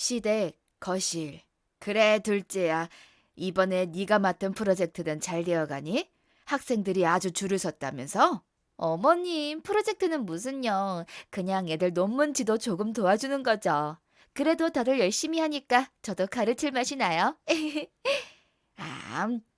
시댁, 거실. 그래, 둘째야. 이번에 네가 맡은 프로젝트는 잘 되어가니? 학생들이 아주 줄을 섰다면서? 어머님, 프로젝트는 무슨요. 그냥 애들 논문 지도 조금 도와주는 거죠. 그래도 다들 열심히 하니까 저도 가르칠 맛이 나요.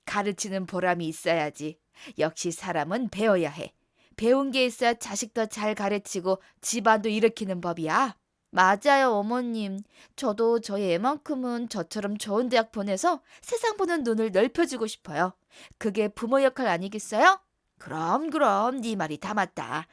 가르치는 보람이 있어야지. 역시 사람은 배워야 해. 배운 게 있어야 자식도 잘 가르치고 집안도 일으키는 법이야. 맞아요, 어머님. 저도 저희 애만큼은 저처럼 좋은 대학 보내서 세상 보는 눈을 넓혀주고 싶어요. 그게 부모 역할 아니겠어요? 그럼, 네 말이 다 맞다.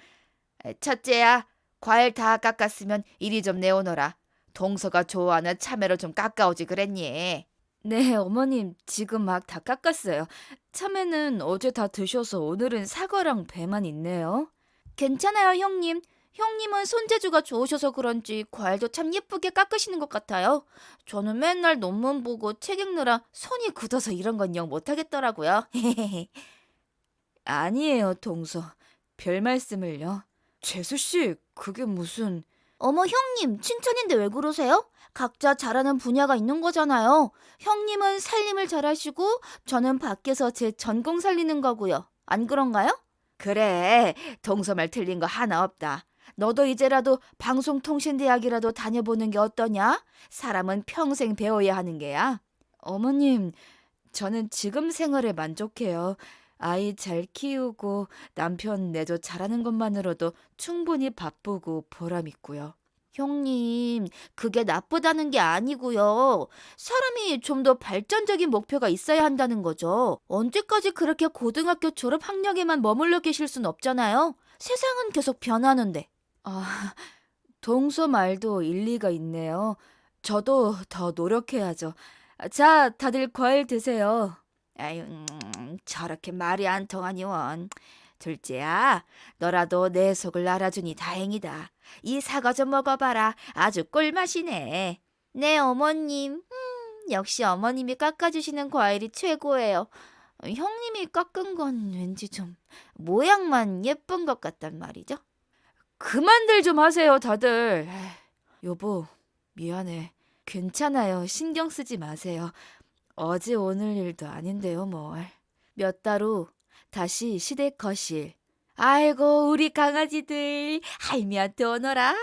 첫째야, 과일 다 깎았으면 이리 좀 내오너라. 동서가 좋아하는 참외로 좀 깎아오지 그랬니? 네, 어머님, 지금 막 다 깎았어요. 참외는 어제 다 드셔서 오늘은 사과랑 배만 있네요. 괜찮아요, 형님. 형님은 손재주가 좋으셔서 그런지 과일도 참 예쁘게 깎으시는 것 같아요. 저는 맨날 논문 보고 책 읽느라 손이 굳어서 이런 건 영 못하겠더라고요. 아니에요, 동서. 별 말씀을요. 재수 씨, 그게 무슨... 어머, 형님, 칭찬인데 왜 그러세요? 각자 잘하는 분야가 있는 거잖아요. 형님은 살림을 잘하시고 저는 밖에서 제 전공 살리는 거고요. 안 그런가요? 그래, 동서 말 틀린 거 하나 없다. 너도 이제라도 방송통신대학이라도 다녀보는 게 어떠냐? 사람은 평생 배워야 하는 게야. 어머님, 저는 지금 생활에 만족해요. 아이 잘 키우고 남편 내조 잘하는 것만으로도 충분히 바쁘고 보람 있고요. 형님, 그게 나쁘다는 게 아니고요. 사람이 좀 더 발전적인 목표가 있어야 한다는 거죠. 언제까지 그렇게 고등학교 졸업 학력에만 머물러 계실 순 없잖아요. 세상은 계속 변하는데. 아, 동서 말도 일리가 있네요. 저도 더 노력해야죠. 자, 다들 과일 드세요. 아유, 저렇게 말이 안 통하니 원. 둘째야, 너라도 내 속을 알아주니 다행이다. 이 사과 좀 먹어봐라. 아주 꿀맛이네. 네, 어머님. 역시 어머님이 깎아주시는 과일이 최고예요. 형님이 깎은 건 왠지 좀 모양만 예쁜 것 같단 말이죠. 그만들 좀 하세요, 다들. 여보, 미안해. 괜찮아요. 신경 쓰지 마세요. 어제 오늘 일도 아닌데요, 뭘. 몇 달 후 다시 시댁 거실. 아이고, 우리 강아지들 할미한테 오너라.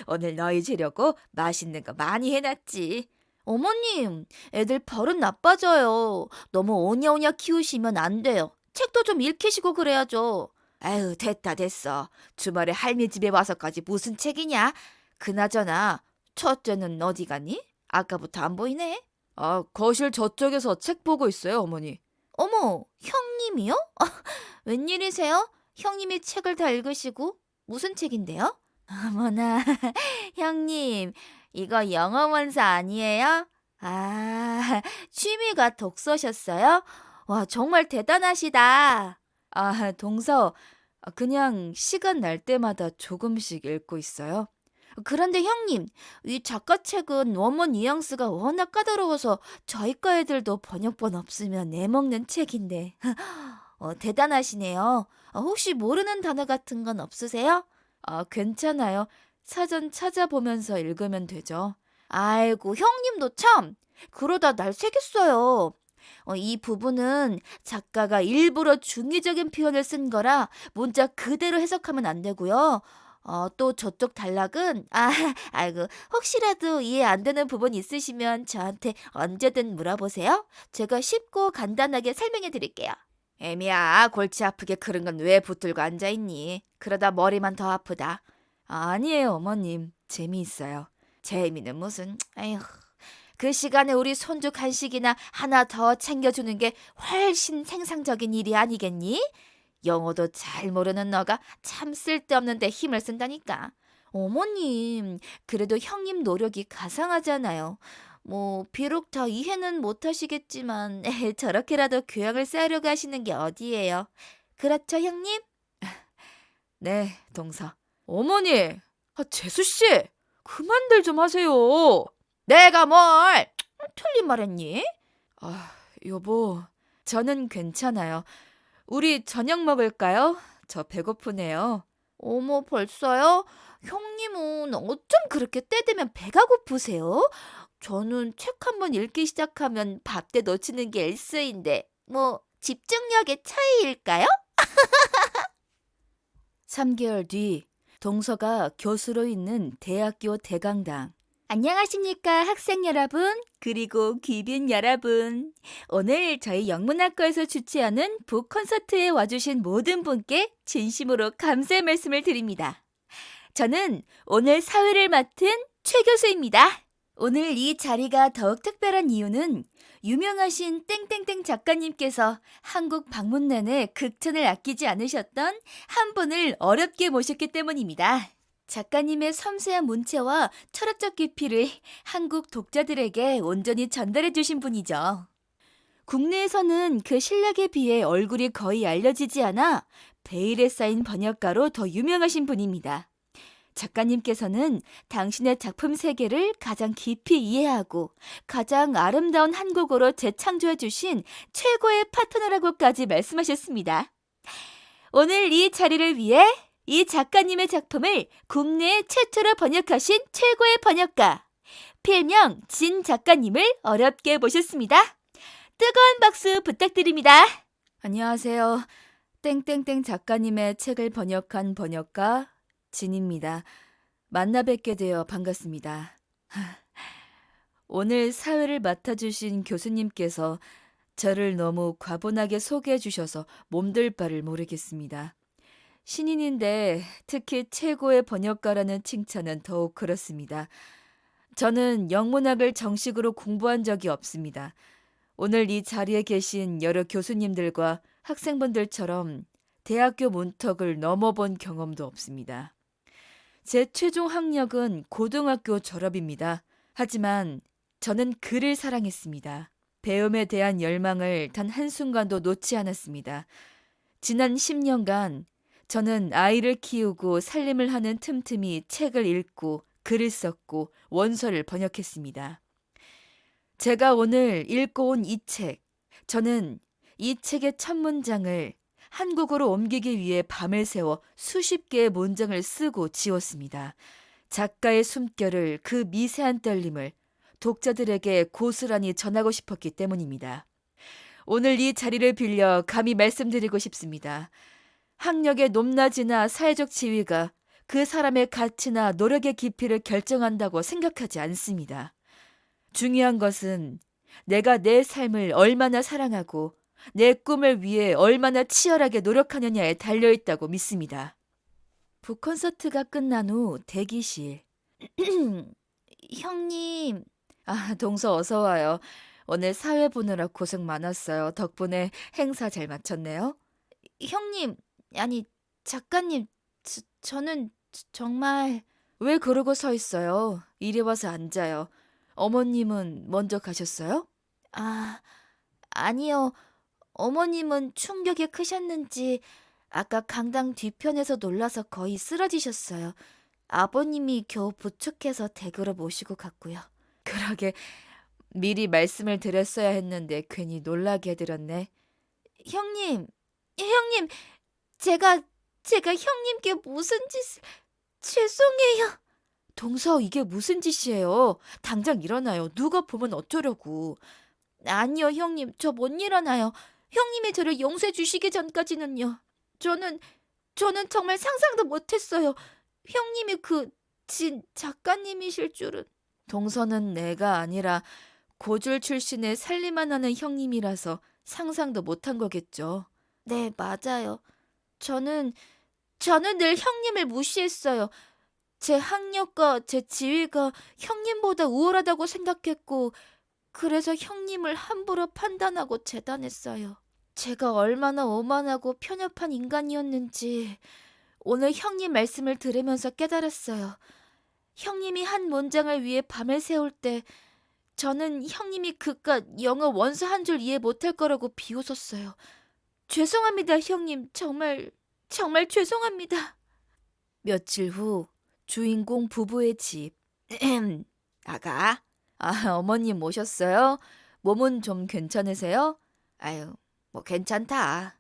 오늘 너희 주려고 맛있는 거 많이 해놨지. 어머님, 애들 버릇 나빠져요. 너무 오냐오냐 키우시면 안 돼요. 책도 좀 읽히시고 그래야죠. 아유, 됐어. 주말에 할미 집에 와서까지 무슨 책이냐? 그나저나 첫째는 어디 가니? 아까부터 안 보이네. 거실 저쪽에서 책 보고 있어요, 어머니. 어머, 형님이요? 웬일이세요? 형님이 책을 다 읽으시고 무슨 책인데요? 어머나, 형님, 이거 영어 원서 아니에요? 아, 취미가 독서셨어요? 와, 정말 대단하시다. 동서, 그냥 시간 날 때마다 조금씩 읽고 있어요. 그런데 형님, 이 작가책은 원문 뉘앙스가 워낙 까다로워서 저희 과 애들도 번역본 없으면 내먹는 책인데. 대단하시네요. 혹시 모르는 단어 같은 건 없으세요? 괜찮아요. 사전 찾아보면서 읽으면 되죠. 아이고, 형님도 참! 그러다 날 새겠어요. 이 부분은 작가가 일부러 중의적인 표현을 쓴 거라 문자 그대로 해석하면 안 되고요. 또 저쪽 단락은, 아이고, 혹시라도 이해 안 되는 부분 있으시면 저한테 언제든 물어보세요. 제가 쉽고 간단하게 설명해 드릴게요. 애미야, 골치 아프게 그런 건 왜 붙들고 앉아있니? 그러다 머리만 더 아프다. 아니에요, 어머님. 재미있어요. 재미는 무슨, 아휴. 그 시간에 우리 손주 간식이나 하나 더 챙겨주는 게 훨씬 생산적인 일이 아니겠니? 영어도 잘 모르는 너가 참 쓸데없는 데 힘을 쓴다니까. 어머님, 그래도 형님 노력이 가상하잖아요. 뭐 비록 다 이해는 못하시겠지만 저렇게라도 교양을 쌓으려고 하시는 게 어디예요. 그렇죠, 형님? 네, 동서. 어머니, 재수 씨, 그만들 좀 하세요. 내가 뭘 틀린 말 했니? 여보, 저는 괜찮아요. 우리 저녁 먹을까요? 저 배고프네요. 어머, 벌써요? 형님은 어쩜 그렇게 때 되면 배가 고프세요? 저는 책 한 번 읽기 시작하면 밥때 놓치는 게 일쑤인데 뭐 집중력의 차이일까요? 3개월 뒤 동서가 교수로 있는 대학교 대강당. 안녕하십니까 학생 여러분, 그리고 귀빈 여러분. 오늘 저희 영문학과에서 주최하는 북 콘서트에 와주신 모든 분께 진심으로 감사의 말씀을 드립니다. 저는 오늘 사회를 맡은 최 교수입니다. 오늘 이 자리가 더욱 특별한 이유는 유명하신 땡땡땡 작가님께서 한국 방문 내내 극찬을 아끼지 않으셨던 한 분을 어렵게 모셨기 때문입니다. 작가님의 섬세한 문체와 철학적 깊이를 한국 독자들에게 온전히 전달해 주신 분이죠. 국내에서는 그 실력에 비해 얼굴이 거의 알려지지 않아 베일에 쌓인 번역가로 더 유명하신 분입니다. 작가님께서는 당신의 작품 세계를 가장 깊이 이해하고 가장 아름다운 한국어로 재창조해 주신 최고의 파트너라고까지 말씀하셨습니다. 오늘 이 자리를 위해 이 작가님의 작품을 국내 최초로 번역하신 최고의 번역가, 필명 진 작가님을 어렵게 모셨습니다. 뜨거운 박수 부탁드립니다. 안녕하세요. 땡땡땡 작가님의 책을 번역한 번역가 진입니다. 만나 뵙게 되어 반갑습니다. 오늘 사회를 맡아주신 교수님께서 저를 너무 과분하게 소개해 주셔서 몸둘 바를 모르겠습니다. 신인인데 특히 최고의 번역가라는 칭찬은 더욱 그렇습니다. 저는 영문학을 정식으로 공부한 적이 없습니다. 오늘 이 자리에 계신 여러 교수님들과 학생분들처럼 대학교 문턱을 넘어본 경험도 없습니다. 제 최종 학력은 고등학교 졸업입니다. 하지만 저는 글을 사랑했습니다. 배움에 대한 열망을 단 한순간도 놓지 않았습니다. 지난 10년간 저는 아이를 키우고 살림을 하는 틈틈이 책을 읽고 글을 썼고 원서를 번역했습니다. 제가 오늘 읽고 온 이 책, 저는 이 책의 첫 문장을 한국어로 옮기기 위해 밤을 새워 수십 개의 문장을 쓰고 지웠습니다. 작가의 숨결을, 그 미세한 떨림을 독자들에게 고스란히 전하고 싶었기 때문입니다. 오늘 이 자리를 빌려 감히 말씀드리고 싶습니다. 학력의 높낮이나 사회적 지위가 그 사람의 가치나 노력의 깊이를 결정한다고 생각하지 않습니다. 중요한 것은 내가 내 삶을 얼마나 사랑하고 내 꿈을 위해 얼마나 치열하게 노력하느냐에 달려있다고 믿습니다. 북콘서트가 끝난 후 대기실. 형님. 동서 어서 와요. 오늘 사회 보느라 고생 많았어요. 덕분에 행사 잘 마쳤네요. 형님, 아니 작가님, 저는 정말... 왜 그러고 서 있어요? 이리 와서 앉아요. 어머님은 먼저 가셨어요? 아니요. 어머님은 충격이 크셨는지 아까 강당 뒤편에서 놀라서 거의 쓰러지셨어요. 아버님이 겨우 부축해서 댁으로 모시고 갔고요. 그러게 미리 말씀을 드렸어야 했는데 괜히 놀라게 해드렸네. 형님, 제가 형님께 무슨 짓을... 죄송해요. 동서, 이게 무슨 짓이에요? 당장 일어나요. 누가 보면 어쩌려고. 아니요, 형님. 저 못 일어나요. 형님이 저를 용서해 주시기 전까지는요. 저는 정말 상상도 못했어요. 형님이 그 진 작가님이실 줄은. 동서는 내가 아니라 고졸 출신의 살림만 하는 형님이라서 상상도 못한 거겠죠. 네, 맞아요. 저는 늘 형님을 무시했어요. 제 학력과 제 지위가 형님보다 우월하다고 생각했고, 그래서 형님을 함부로 판단하고 재단했어요. 제가 얼마나 오만하고 편협한 인간이었는지 오늘 형님 말씀을 들으면서 깨달았어요. 형님이 한 문장을 위해 밤을 새울 때 저는 형님이 그깟 영어 원서 한 줄 이해 못할 거라고 비웃었어요. 죄송합니다, 형님. 정말 죄송합니다. 며칠 후 주인공 부부의 집. 아가? 어머님 오셨어요? 몸은 좀 괜찮으세요? 아유, 뭐 괜찮다.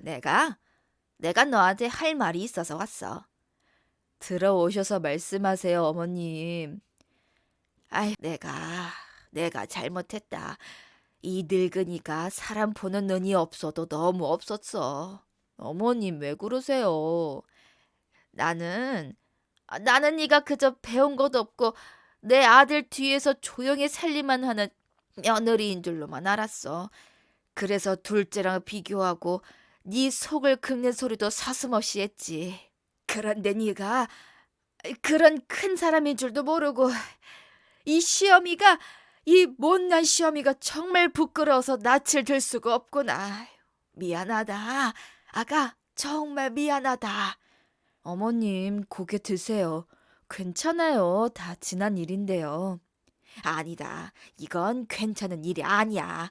내가 너한테 할 말이 있어서 왔어. 들어오셔서 말씀하세요, 어머님. 아이, 내가 잘못했다. 이 늙은이가 사람 보는 눈이 없어도 너무 없었어. 어머님, 왜 그러세요? 나는, 나는 네가 그저 배운 것도 없고 내 아들 뒤에서 조용히 살림만 하는 며느리인 줄로만 알았어. 그래서 둘째랑 비교하고 네 속을 긁는 소리도 사슴없이 했지. 그런데 네가 그런 큰 사람인 줄도 모르고 이 못난 시어미가 정말 부끄러워서 낯을 들 수가 없구나. 미안하다. 아가, 정말 미안하다. 어머님, 고개 드세요. 괜찮아요. 다 지난 일인데요. 아니다. 이건 괜찮은 일이 아니야.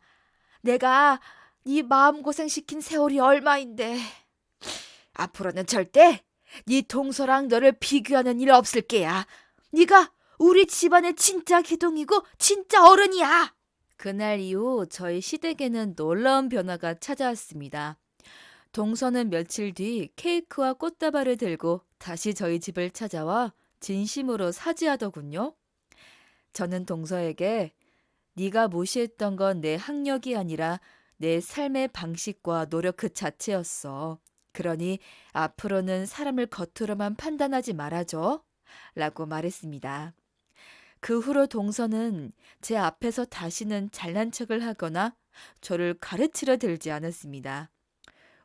내가 네 마음고생 시킨 세월이 얼마인데. 앞으로는 절대 네 동서랑 너를 비교하는 일 없을 게야. 네가 우리 집안의 진짜 기둥이고 진짜 어른이야. 그날 이후 저희 시댁에는 놀라운 변화가 찾아왔습니다. 동서는 며칠 뒤 케이크와 꽃다발을 들고 다시 저희 집을 찾아와 진심으로 사죄하더군요. 저는 동서에게 네가 무시했던 건 내 학력이 아니라 내 삶의 방식과 노력 그 자체였어. 그러니 앞으로는 사람을 겉으로만 판단하지 말아줘. 라고 말했습니다. 그 후로 동서는 제 앞에서 다시는 잘난 척을 하거나 저를 가르치려 들지 않았습니다.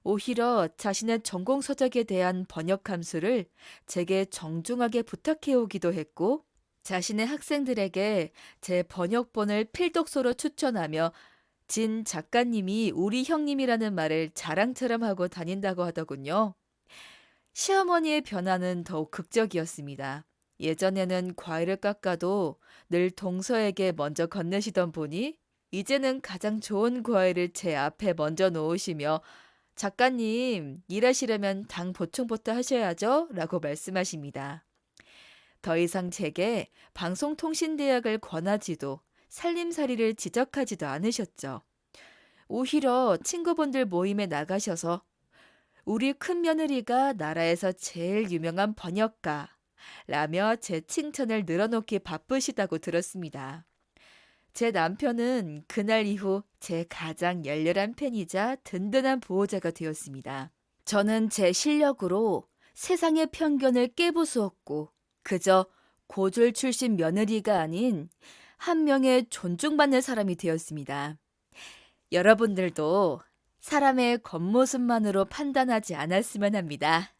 오히려 자신의 전공 서적에 대한 번역 함수를 제게 정중하게 부탁해 오기도 했고, 자신의 학생들에게 제 번역본을 필독서로 추천하며 진 작가님이 우리 형님이라는 말을 자랑처럼 하고 다닌다고 하더군요. 시어머니의 변화는 더욱 극적이었습니다. 예전에는 과일을 깎아도 늘 동서에게 먼저 건네시던 분이 이제는 가장 좋은 과일을 제 앞에 먼저 놓으시며 작가님, 일하시려면 당 보충부터 하셔야죠 라고 말씀하십니다. 더 이상 제게 방송통신대학을 권하지도 살림살이를 지적하지도 않으셨죠. 오히려 친구분들 모임에 나가셔서 우리 큰며느리가 나라에서 제일 유명한 번역가 라며 제 칭찬을 늘어놓기 바쁘시다고 들었습니다. 제 남편은 그날 이후 제 가장 열렬한 팬이자 든든한 보호자가 되었습니다. 저는 제 실력으로 세상의 편견을 깨부수었고 그저 고졸 출신 며느리가 아닌 한 명의 존중받는 사람이 되었습니다. 여러분들도 사람의 겉모습만으로 판단하지 않았으면 합니다.